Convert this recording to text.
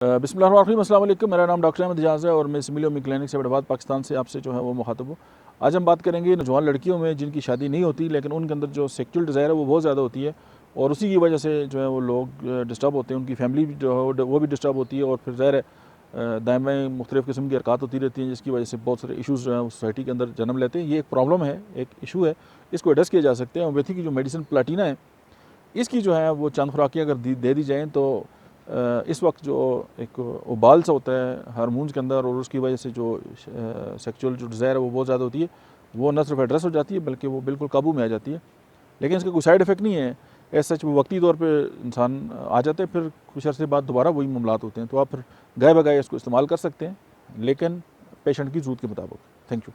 बिस्मिल्लाहिर्रहमानिर्रहीम, अस्सलाम वालेकुम। मेरा नाम डॉक्टर अहमद इजाज़ है और मैं सिमिलियोमी क्लिनिक से हैदराबाद पाकिस्तान से आपसे जो है वो मुखातब हूँ। आज हम बात करेंगे नौजवान लड़कियों में जिनकी शादी नहीं होती लेकिन उनके अंदर जो सेक्सुअल डिज़ायर है वो बहुत ज़्यादा होती है और उसी की वजह से जो है वो लोग डिस्टर्ब होते हैं, उनकी फैमिली भी जो है वो भी डिस्टर्ब होती है और फिर ज़ाहिर है दाएँ बाएँ मुख्तलिफ़ किस्म की हरकत होती रहती हैं जिसकी वजह से बहुत सारे इशूज़ जो हैं वो सोसाइटी के अंदर जन्म लेते हैं। ये एक प्रॉब्लम है, एक इशू है, इसको एड्रेस किया जा सकते हैं। होम्योपैथी की जो मेडिसिन प्लाटिना है, इसकी जो है वो चंद खुराकें अगर दे दी जाएँ तो इस वक्त जो एक उबाल सा होता है हार्मोन्स के अंदर और उसकी वजह से जो सेक्सुअल जो डिज़ायर है वो बहुत ज़्यादा होती है, वो न सिर्फ एड्रेस हो जाती है बल्कि वो बिल्कुल काबू में आ जाती है। लेकिन इसका कोई साइड इफ़ेक्ट नहीं है, एज़ सच वो वक्ती तौर पे इंसान आ जाते हैं, फिर कुछ अर्से बाद दोबारा वही मामलात होते हैं। तो आप फिर गाय बगाए इसको इस्तेमाल कर सकते हैं, लेकिन पेशेंट की ज़रूरत के मुताबिक। Thank you.